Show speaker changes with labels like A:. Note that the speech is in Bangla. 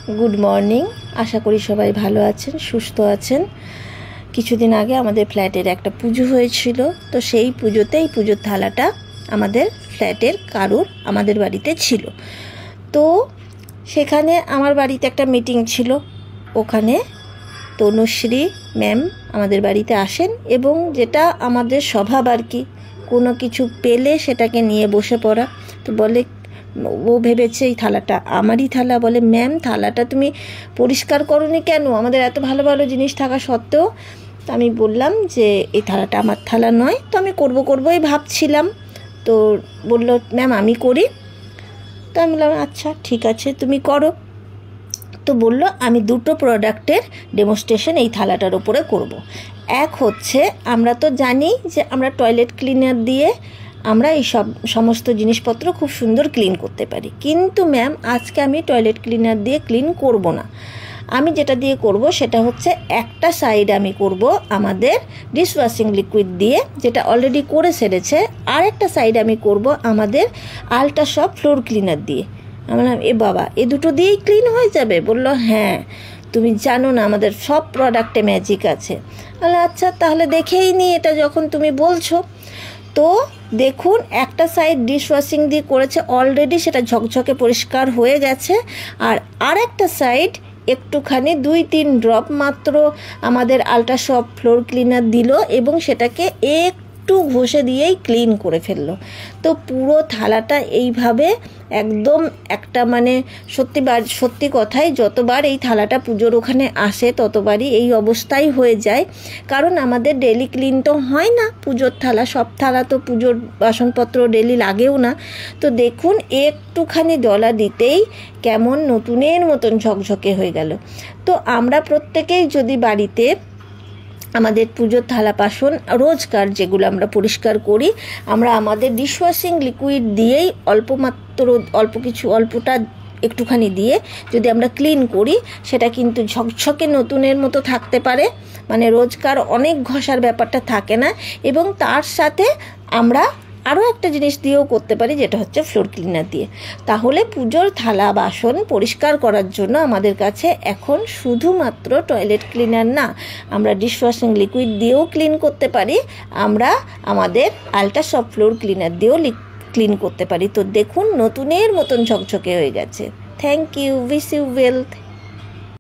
A: Good morning. আশা করি সবাই ভালো আছেন, সুস্থ আছেন। কিছুদিন আগে আমাদের ফ্ল্যাটের একটা পুজো হয়েছিল, তো সেই পুজোতে এই পুজোর থালাটা আমাদের ফ্ল্যাটের কারুর আমাদের বাড়িতে ছিল। তো সেখানে আমার বাড়িতে একটা মিটিং ছিল, ওখানে তনুশ্রী ম্যাম আমাদের বাড়িতে আসেন এবং যেটা আমাদের স্বভাব আর কি, কোনো কিছু পেলে সেটাকে নিয়ে বসে পড়া। তো বলে, ও ভেবেছে এই থালাটা আমারই থালা। বলে, ম্যাম থালাটা তুমি পরিষ্কার করোনি কেন, আমাদের এত ভালো ভালো জিনিস থাকা সত্ত্বেও? তো আমি বললাম যে এই থালাটা আমার থালা নয়, তো আমি করবোই ভাবছিলাম। তো বলল, ম্যাম আমি করি। তো আমি বললাম আচ্ছা ঠিক আছে তুমি করো। তো বলল, আমি দুটো প্রোডাক্টের ডেমনস্ট্রেশন এই থালাটার ওপরে করব। এক হচ্ছে, আমরা তো জানি যে আমরা টয়লেট ক্লিনার দিয়ে আমরা এই সমস্ত জিনিসপত্র খুব সুন্দর ক্লিন করতে পারি, কিন্তু ম্যাম আজকে আমি টয়লেট ক্লিনার দিয়ে ক্লিন করব না। আমি যেটা দিয়ে করব সেটা হচ্ছে, একটা সাইড আমি করব আমাদের ডিশওয়াশিং লিকুইড দিয়ে, যেটা অলরেডি করে সেরেছে, আর একটা সাইড আমি করব আমাদের আল্ট্রাসফট ফ্লোর ক্লিনার দিয়ে। আমি বললাম, এ বাবা, এ দুটো দিয়েই ক্লিন হয়ে যাবে? বলল, হ্যাঁ, তুমি জানো না আমাদের সব প্রোডাক্টে ম্যাজিক আছে। বললাম আচ্ছা তাহলে দেখেই নি, এটা যখন তুমি বলছো। তো দেখুন, একটা সাইড ডিশওয়াশিং দিয়ে করেছে অলরেডি, সেটা ঝকঝকে পরিষ্কার হয়ে গেছে। আর আরেকটা সাইড একটুখানি 2-3 ড্রপ মাত্র আমাদের আল্ট্রাসফট ফ্লোর ক্লিনার দিল এবং সেটাকে একটু ঘষে দিয়েই ক্লিন করে ফেললো। তো পুরো থালাটা এইভাবে একদম একটা সত্যি কথাই, যতবার এই থালাটা পুজোর ওখানে আসে ততবারই এই অবস্থাই হয়ে যায়। কারণ আমাদের ডেলি ক্লিন তো হয় না পুজোর থালা, সব থালা তো পুজোর বাসনপত্র ডেলি লাগেও না। তো দেখুন, একটুখানি ডলা দিতেই কেমন নতুনের মতন ঝকঝকে হয়ে গেল। তো আমরা প্রত্যেকেই যদি বাড়িতে আমাদের পুজোর থালা বাসন রোজকার যেগুলো আমরা পরিষ্কার করি, আমরা আমাদের ডিশওয়াশিং লিকুইড দিয়েই অল্পটা একটুখানি দিয়ে যদি আমরা ক্লিন করি, সেটা কিন্তু ঝকঝকে নতুনের মতো থাকতে পারে। রোজকার অনেক ঘষার ব্যাপারটা থাকে না। এবং তার সাথে আমরা আরও একটা জিনিস দিয়েও করতে পারি, যেটা হচ্ছে ফ্লোর ক্লিনার দিয়ে। তাহলে পুজোর থালা বাসন পরিষ্কার করার জন্য আমাদের কাছে এখন শুধুমাত্র টয়লেট ক্লিনার না, আমরা ডিশওয়াশিং লিকুইড দিয়েও ক্লিন করতে পারি, আমরা আমাদের আল্ট্রাসফট ফ্লোর ক্লিনার দিয়েও ক্লিন করতে পারি। তো দেখুন, নতুনের মতন ঝকঝকে হয়ে গেছে। Thank you, wish you wealth.